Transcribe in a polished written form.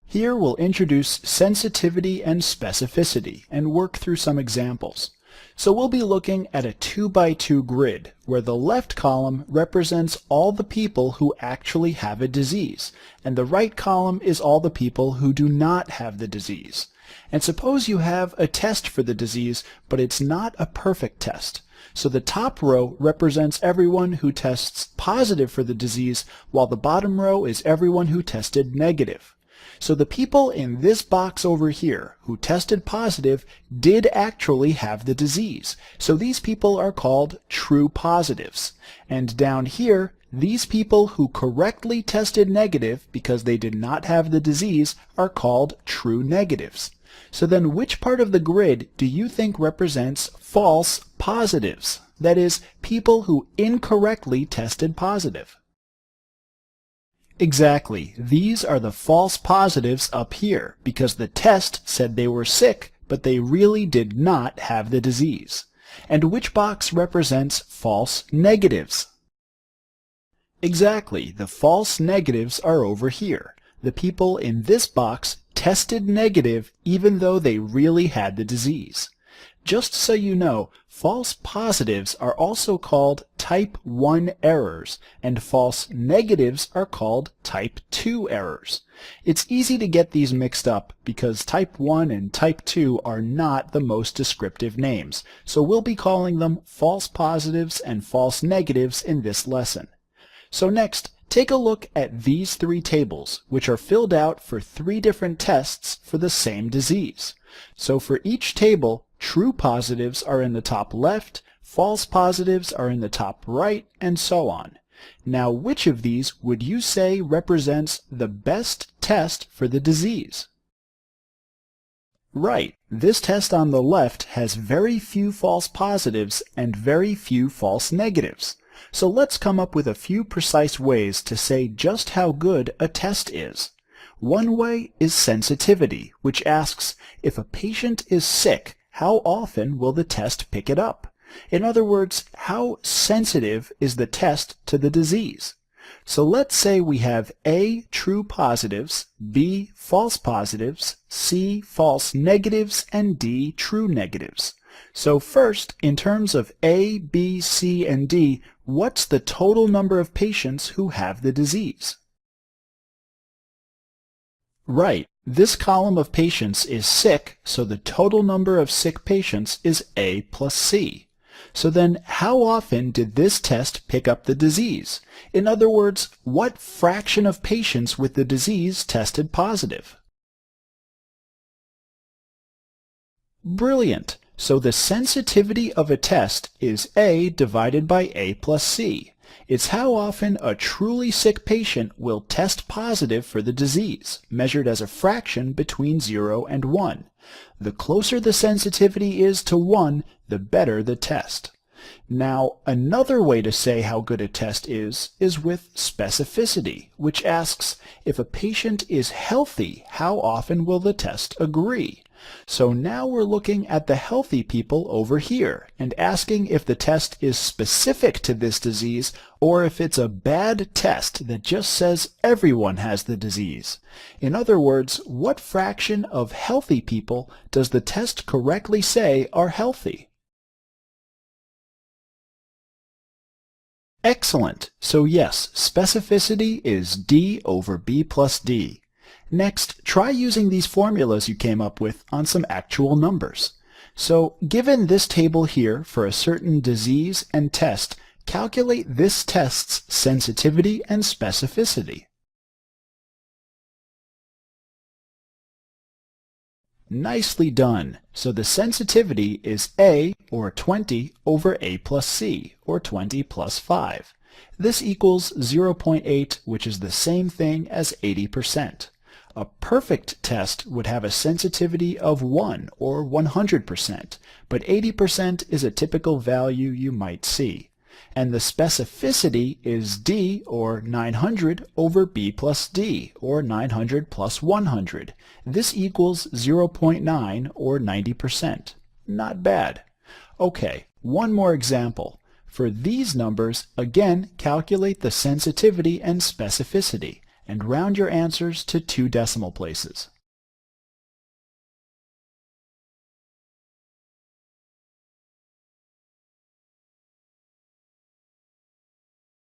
Here we'll introduce sensitivity and specificity and work through some examples. So we'll be looking at a 2x2 grid where the left column represents all the people who actually have a disease, and the right column is all the people who do not have the disease. And suppose you have a test for the disease, but it's not a perfect test. So the top row represents everyone who tests positive for the disease, while the bottom row is everyone who tested negative. So the people in this box over here who tested positive did actually have the disease. So these people are called true positives. And down here, these people who correctly tested negative because they did not have the disease are called true negatives. So then which part of the grid do you think represents false positives? That is, people who incorrectly tested positive. Exactly. These are the false positives up here because the test said they were sick, but they really did not have the disease. And which box represents false negatives? Exactly. The false negatives are over here. The people in this box tested negative even though they really had the disease. Just so you know, false positives are also called type 1 errors, and false negatives are called type 2 errors. It's easy to get these mixed up because type 1 and type 2 are not the most descriptive names, so we'll be calling them false positives and false negatives in this lesson. So next, take a look at these three tables, which are filled out for three different tests for the same disease. So for each table, true positives are in the top left, false positives are in the top right, and so on. Now, which of these would you say represents the best test for the disease? Right, this test on the left has very few false positives and very few false negatives. So let's come up with a few precise ways to say just how good a test is. One way is sensitivity, which asks, if a patient is sick, how often will the test pick it up? In other words, how sensitive is the test to the disease? So let's say we have A, true positives, B, false positives, C, false negatives, and D, true negatives. So first, in terms of A, B, C, and D, what's the total number of patients who have the disease? Right, this column of patients is sick, so the total number of sick patients is A plus C. So then, how often did this test pick up the disease? In other words, what fraction of patients with the disease tested positive? Brilliant! So the sensitivity of a test is A divided by A plus C. It's how often a truly sick patient will test positive for the disease, measured as a fraction between 0 and 1. The closer the sensitivity is to 1, the better the test. Now, another way to say how good a test is with specificity, which asks, if a patient is healthy, how often will the test agree? So now we're looking at the healthy people over here and asking if the test is specific to this disease or if it's a bad test that just says everyone has the disease. In other words, what fraction of healthy people does the test correctly say are healthy? Excellent! So yes, specificity is D over B plus D. Next, try using these formulas you came up with on some actual numbers. So, given this table here for a certain disease and test, calculate this test's sensitivity and specificity. Nicely done. So the sensitivity is A, or 20, over A plus C, or 20 plus 5. This equals 0.8, which is the same thing as 80%. A perfect test would have a sensitivity of 1, or 100%, but 80% is a typical value you might see. And the specificity is D, or 900, over B plus D, or 900 plus 100. This equals 0.9, or 90%. Not bad. Okay, one more example. For these numbers, again, calculate the sensitivity and specificity. and round your answers to 2 decimal places.